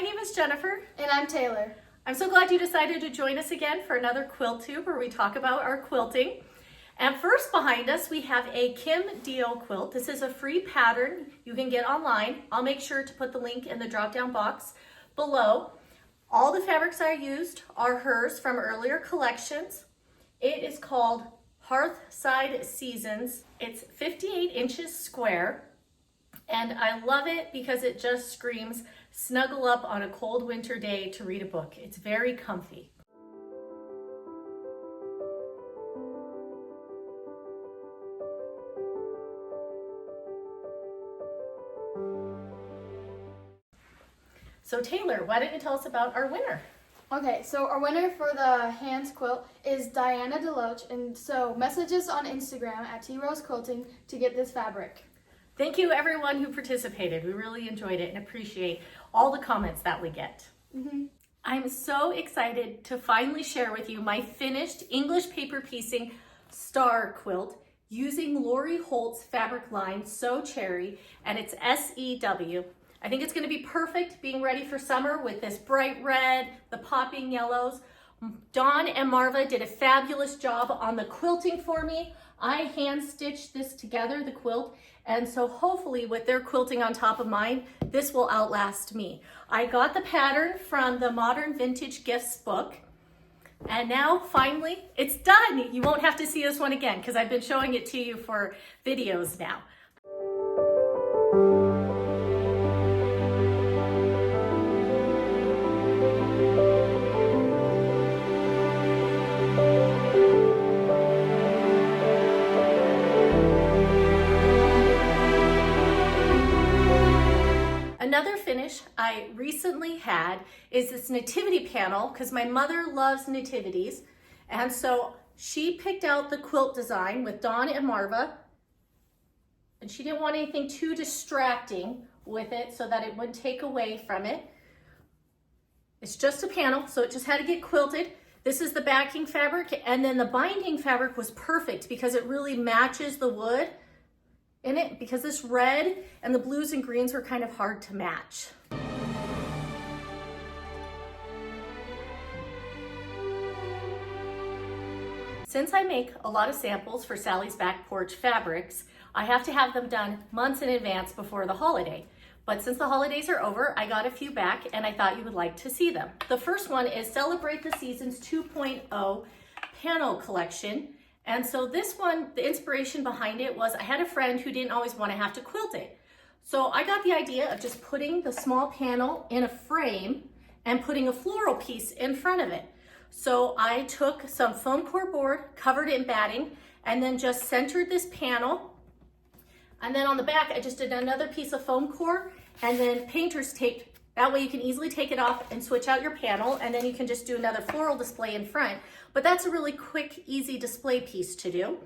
name is Jennifer. And I'm Taylor. I'm so glad you decided to join us again for another Quilt Tube where we talk about our quilting. And first behind us, we have a Kim Diehl quilt. This is a free pattern you can get online. I'll make sure to put the link in the drop-down box below. All the fabrics I used are hers from earlier collections. It is called Hearthside Seasons. It's 58 inches square, and I love it because it just screams snuggle up on a cold winter day to read a book. It's very comfy. So Taylor, why don't you tell us about our winner? Okay, so our winner for the hands quilt is Diana Deloach, and so messages on Instagram at T-Rose Quilting to get this fabric. Thank you everyone who participated. We really enjoyed it and appreciate all the comments that we get. I'm so excited to finally share with you my finished English paper piecing star quilt using Lori Holt's fabric line So Cherry, and it's SEW. I think it's going to be perfect being ready for summer with this bright red, the popping yellows. Dawn and Marva did a fabulous job on the quilting for me. I hand stitched this together, the quilt, and so hopefully with their quilting on top of mine, this will outlast me. I got the pattern from the Modern Vintage Gifts book, and now finally it's done. You won't have to see this one again because I've been showing it to you for videos now. Another finish I recently had is this nativity panel because my mother loves nativities, and so she picked out the quilt design with Dawn and Marva, and she didn't want anything too distracting with it so that it wouldn't take away from it. It's just a panel, so it just had to get quilted. This is the backing fabric, and then the binding fabric was perfect because it really matches the wood in it, because this red and the blues and greens were kind of hard to match. Since I make a lot of samples for Sally's Back Porch fabrics, I have to have them done months in advance before the holiday. But since the holidays are over, I got a few back and I thought you would like to see them. The first one is Celebrate the Seasons 2.0 panel collection. And so this one, the inspiration behind it was I had a friend who didn't always want to have to quilt it. So I got the idea of just putting the small panel in a frame and putting a floral piece in front of it. So I took some foam core board, covered it in batting, and then just centered this panel. And then on the back, I just did another piece of foam core and then painter's tape. That way you can easily take it off and switch out your panel, and then you can just do another floral display in front. But that's a really quick, easy display piece to do.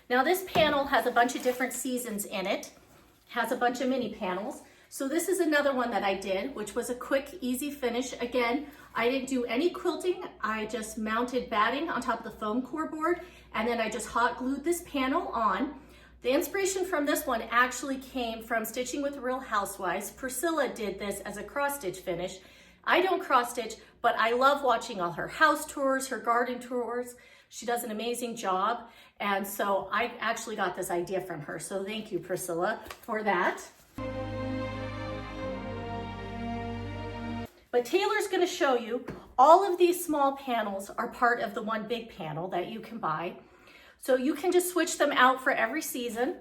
Now this panel has a bunch of different seasons in it, has a bunch of mini panels. So this is another one that I did, which was a quick, easy finish. Again, I didn't do any quilting. I just mounted batting on top of the foam core board, and then I just hot glued this panel on. The inspiration from this one actually came from Stitching with Real Housewives. Priscilla did this as a cross stitch finish. I don't cross stitch, but I love watching all her house tours, her garden tours. She does an amazing job. And so I actually got this idea from her. So thank you, Priscilla, for that. But Taylor's gonna show you all of these small panels are part of the one big panel that you can buy. So you can just switch them out for every season.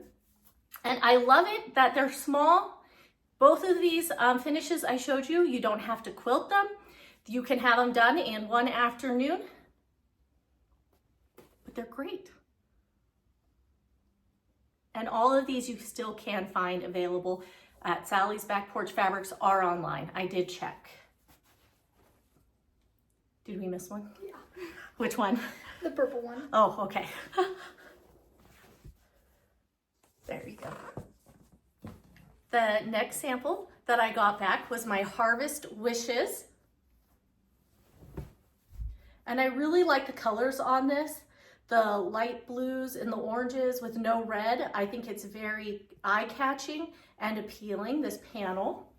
And I love it that they're small. Both of these finishes I showed you, you don't have to quilt them. You can have them done in one afternoon, but they're great. And all of these you still can find available at Sally's Back Porch Fabrics are online. I did check. Did we miss one? Yeah. Which one? The purple one. Oh, okay. There you go. The next sample that I got back was my Harvest Wishes. And I really like the colors on this. the light blues and the oranges with no red. I think it's very eye-catching and appealing, this panel.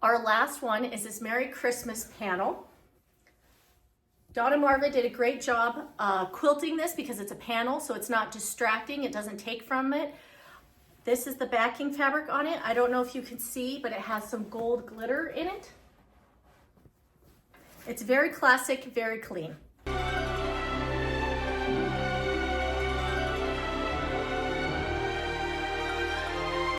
Our last one is this Merry Christmas panel. Dawn and Marva did a great job quilting this because it's a panel, so it's not distracting, it doesn't take from it. This is the backing fabric on it. I don't know if you can see, but it has some gold glitter in it. It's very classic, very clean.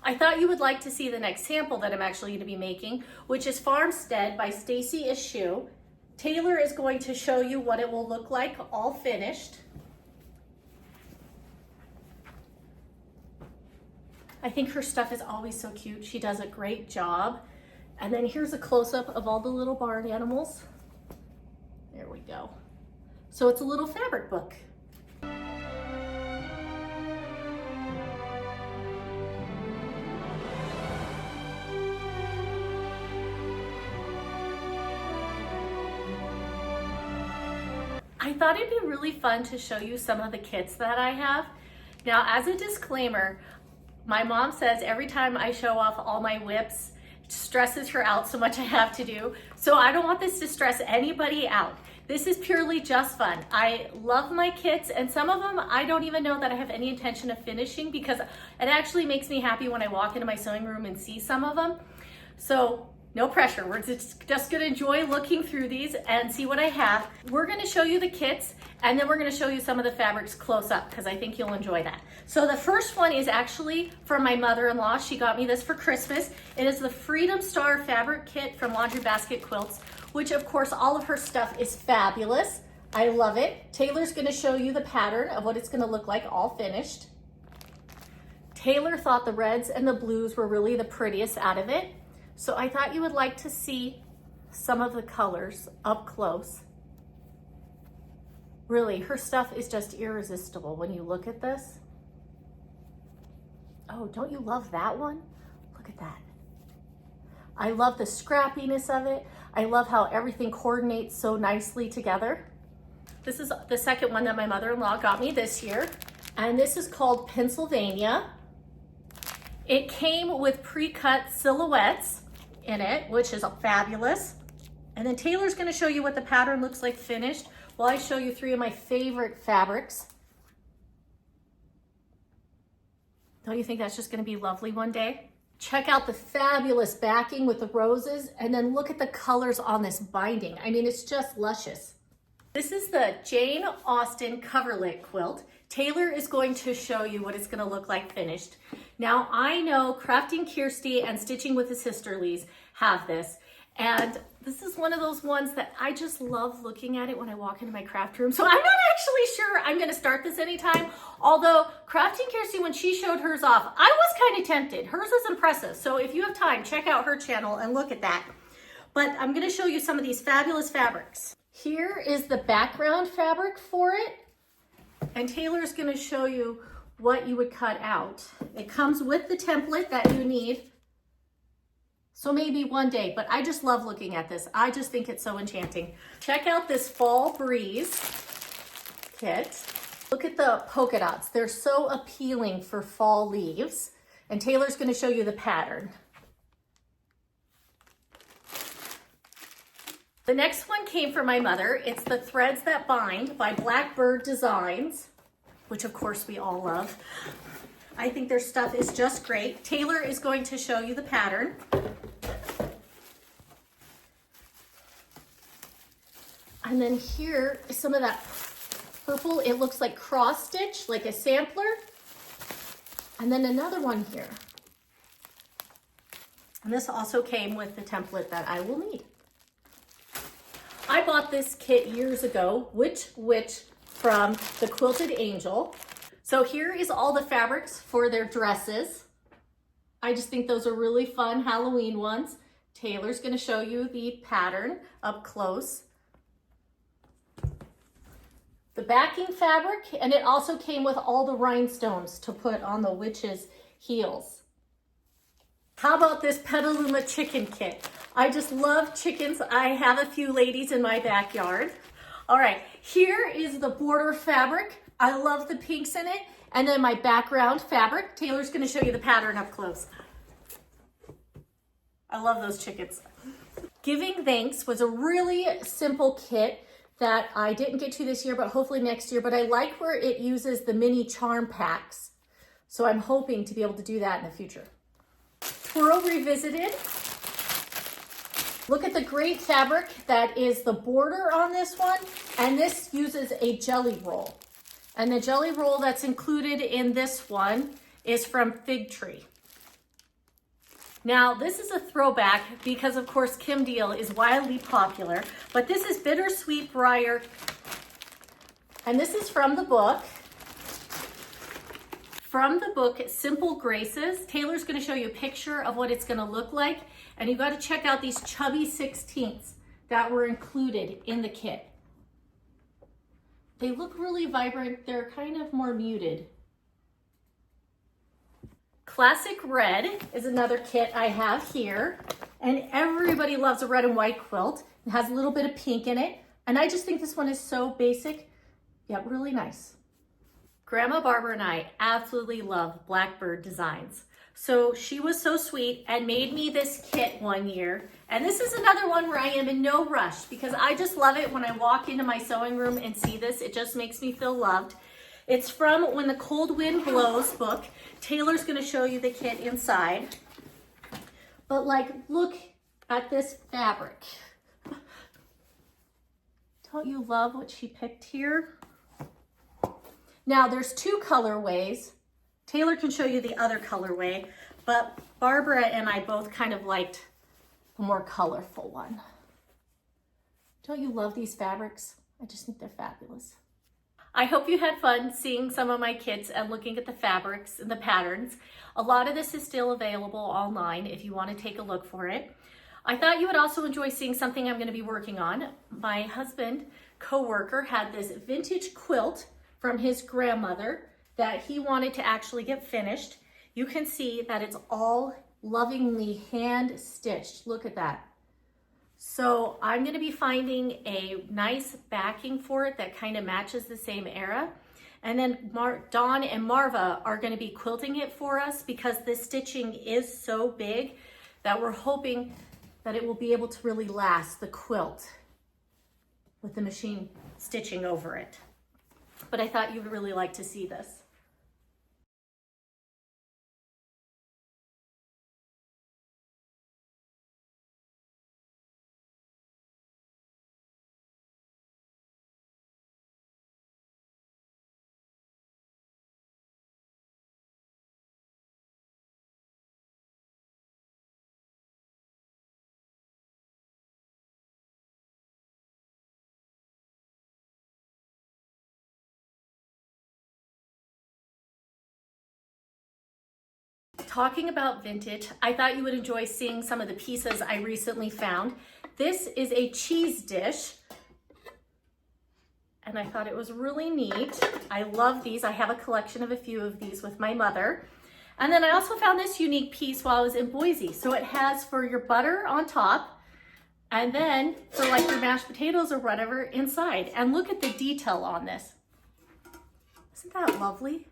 I thought you would like to see the next sample that I'm actually going to be making, which is Farmstead by Stacy Eschew. Taylor is going to show you what it will look like all finished. I think her stuff is always so cute. She does a great job. And then here's a close-up of all the little barn animals. There we go. So it's a little fabric book. I thought it'd be really fun to show you some of the kits that I have. Now, as a disclaimer, my mom says every time I show off all my whips, it stresses her out so much I have to do. So I don't want this to stress anybody out. This is purely just fun. I love my kits, and some of them I don't even know that I have any intention of finishing because it actually makes me happy when I walk into my sewing room and see some of them. So no pressure. We're just gonna enjoy looking through these and see what I have. We're gonna show you the kits, and then we're gonna show you some of the fabrics close up because I think you'll enjoy that. So the first one is actually from my mother-in-law. She got me this for Christmas. It is the Freedom Star fabric kit from Laundry Basket Quilts, which of course all of her stuff is fabulous. I love it. Taylor's gonna show you the pattern of what it's gonna look like all finished. Taylor thought the reds and the blues were really the prettiest out of it. So I thought you would like to see some of the colors up close. Really, her stuff is just irresistible when you look at this. Oh, don't you love that one? Look at that. I love the scrappiness of it. I love how everything coordinates so nicely together. This is the second one that my mother-in-law got me this year, and this is called Pennsylvania. It came with pre-cut silhouettes in it, which is fabulous. And then Taylor's gonna show you what the pattern looks like finished while I show you three of my favorite fabrics. Don't you think that's just gonna be lovely one day? Check out the fabulous backing with the roses, and then look at the colors on this binding. I mean, it's just luscious. This is the Jane Austen coverlet quilt. Taylor is going to show you what it's gonna look like finished. Now, I know Crafting Kirsty and Stitching with the Sisterlies have this, and this is one of those ones that I just love looking at it when I walk into my craft room. So I'm not actually sure I'm gonna start this anytime, although Crafting Kirsty, when she showed hers off, I was kind of tempted. Hers is impressive, so if you have time, check out her channel and look at that. But I'm gonna show you some of these fabulous fabrics. Here is the background fabric for it, and Taylor's gonna show you what you would cut out. It comes with the template that you need. So maybe one day, but I just love looking at this. I just think it's so enchanting. Check out this Fall Breeze kit. Look at the polka dots. They're so appealing for fall leaves. And Taylor's gonna show you the pattern. The next one came from my mother. It's the Threads That Bind by Blackbird Designs, which of course we all love. I think their stuff is just great. Taylor is going to show you the pattern. And then here is some of that purple. It looks like cross stitch, like a sampler. And then another one here. And this also came with the template that I will need. I bought this kit years ago, which from the Quilted Angel. So here is all the fabrics for their dresses. I just think those are really fun Halloween ones. Taylor's gonna show you the pattern up close. The backing fabric, and it also came with all the rhinestones to put on the witch's heels. How about this Petaluma chicken kit? I just love chickens. I have a few ladies in my backyard. All right, here is the border fabric. I love the pinks in it. And then my background fabric. Taylor's gonna show you the pattern up close. I love those chickens. Giving Thanks was a really simple kit that I didn't get to this year, but hopefully next year. But I like where it uses the mini charm packs. So I'm hoping to be able to do that in the future. Twirl Revisited. Look at the great fabric that is the border on this one. And this uses a jelly roll. And the jelly roll that's included in this one is from Fig Tree. Now, this is a throwback because, of course, Kim Diehl is wildly popular, but this is Bittersweet Briar, and this is from the book. From the book, Simple Graces. Taylor's gonna show you a picture of what it's gonna look like, and you gotta check out these chubby 16ths that were included in the kit. They look really vibrant. They're kind of more muted. Classic Red is another kit I have here. And everybody loves a red and white quilt. It has a little bit of pink in it. And I just think this one is so basic, yet really nice. Grandma Barbara and I absolutely love Blackbird designs. So she was so sweet and made me this kit one year. And this is another one where I am in no rush because I just love it when I walk into my sewing room and see this. It just makes me feel loved. It's from When the Cold Wind Blows book. Taylor's gonna show you the kit inside. But like, look at this fabric. Don't you love what she picked here? Now there's two colorways. Taylor can show you the other colorway, but Barbara and I both kind of liked a more colorful one. Don't you love these fabrics? I just think they're fabulous. I hope you had fun seeing some of my kits and looking at the fabrics and the patterns. A lot of this is still available online if you want to take a look for it. I thought you would also enjoy seeing something I'm going to be working on. My husband, co-worker, had this vintage quilt from his grandmother that he wanted to actually get finished. You can see that it's all lovingly hand stitched. Look at that. So I'm going to be finding a nice backing for it that kind of matches the same era. And then Dawn and Marva are going to be quilting it for us because the stitching is so big that we're hoping that it will be able to really last the quilt with the machine stitching over it. But I thought you would really like to see this. Talking about vintage, I thought you would enjoy seeing some of the pieces I recently found. This is a cheese dish, and I thought it was really neat. I love these. I have a collection of a few of these with my mother. And then I also found this unique piece while I was in Boise. So it has for your butter on top, and then for like your mashed potatoes or whatever inside. And look at the detail on this. Isn't that lovely?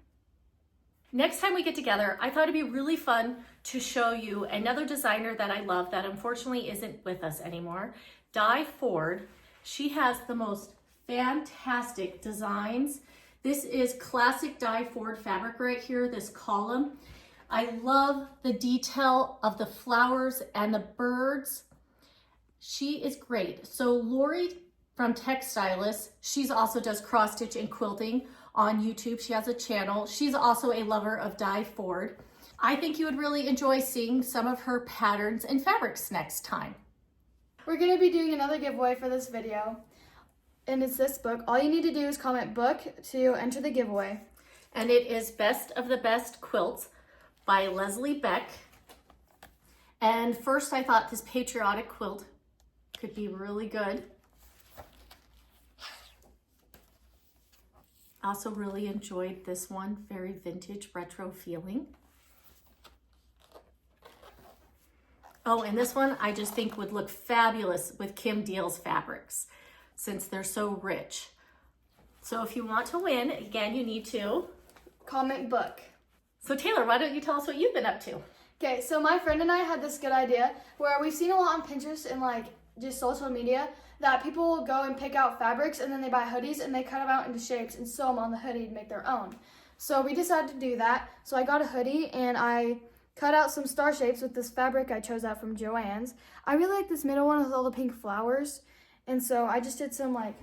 Next time we get together, I thought it'd be really fun to show you another designer that I love that unfortunately isn't with us anymore, Di Ford. She has the most fantastic designs. This is classic Di Ford fabric right here, this column. I love the detail of the flowers and the birds. She is great. So Lori from Textilist, she's also does cross stitch and quilting on YouTube. She has a channel. She's also a lover of Di Ford. I think you would really enjoy seeing some of her patterns and fabrics next time. We're going to be doing another giveaway for this video, and it's this book. All you need to do is comment book to enter the giveaway. And it is Best of the Best Quilts by Leslie Beck. And first I thought this patriotic quilt could be really good. Also really enjoyed this one, very vintage retro feeling. Oh, and this one I just think would look fabulous with Kim Diehl's fabrics since they're so rich. So if you want to win, again, you need to comment book. So Taylor, why don't you tell us what you've been up to? Okay, so my friend and I had this good idea where we've seen a lot on Pinterest and like just social media that people will go and pick out fabrics and then they buy hoodies and they cut them out into shapes and sew them on the hoodie to make their own. So we decided to do that. So I got a hoodie and I cut out some star shapes with this fabric I chose out from Joann's. I really like this middle one with all the pink flowers. And so I just did some like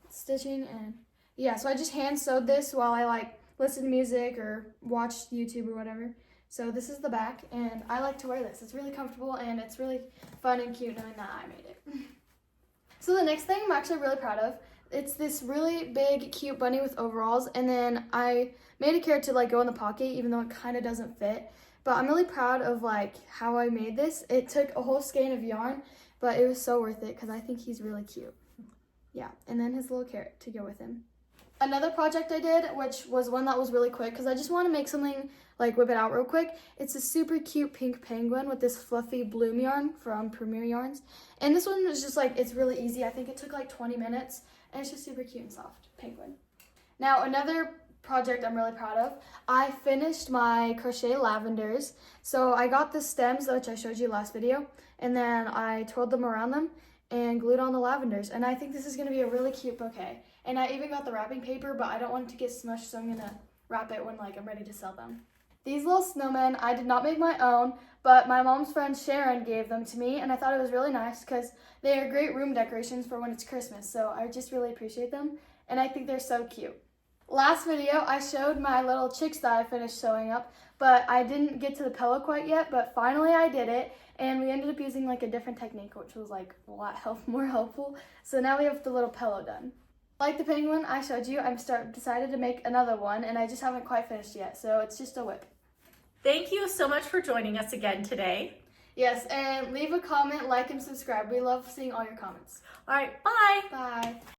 stitching and yeah, so I just hand sewed this while I like listened to music or watched YouTube or whatever. So this is the back, and I like to wear this. It's really comfortable, and it's really fun and cute knowing that I made it. So the next thing I'm actually really proud of, it's this really big, cute bunny with overalls, and then I made a carrot to like go in the pocket, even though it kind of doesn't fit. But I'm really proud of like how I made this. It took a whole skein of yarn, but it was so worth it because I think he's really cute. Yeah, and then his little carrot to go with him. Another project I did, which was one that was really quick because I just want to make something like whip it out real quick. It's a super cute pink penguin with this fluffy bloom yarn from Premier Yarns. And this one was just like, it's really easy. I think it took like 20 minutes and it's just super cute and soft penguin. Now another project I'm really proud of, I finished my crochet lavenders. So I got the stems, which I showed you last video, and then I twirled them around them and glued on the lavenders. And I think this is going to be a really cute bouquet. And I even got the wrapping paper, but I don't want it to get smushed, so I'm going to wrap it when like I'm ready to sell them. These little snowmen, I did not make my own, but my mom's friend Sharon gave them to me, and I thought it was really nice because they are great room decorations for when it's Christmas, so I just really appreciate them, and I think they're so cute. Last video, I showed my little chicks that I finished sewing up, but I didn't get to the pillow quite yet, but finally I did it, and we ended up using like a different technique, which was like a lot more helpful, so now we have the little pillow done. Like the penguin I showed you, I've decided to make another one, and I just haven't quite finished yet, so it's just a whip. Thank you so much for joining us again today. Yes, and leave a comment, like, and subscribe. We love seeing all your comments. All right, bye. Bye.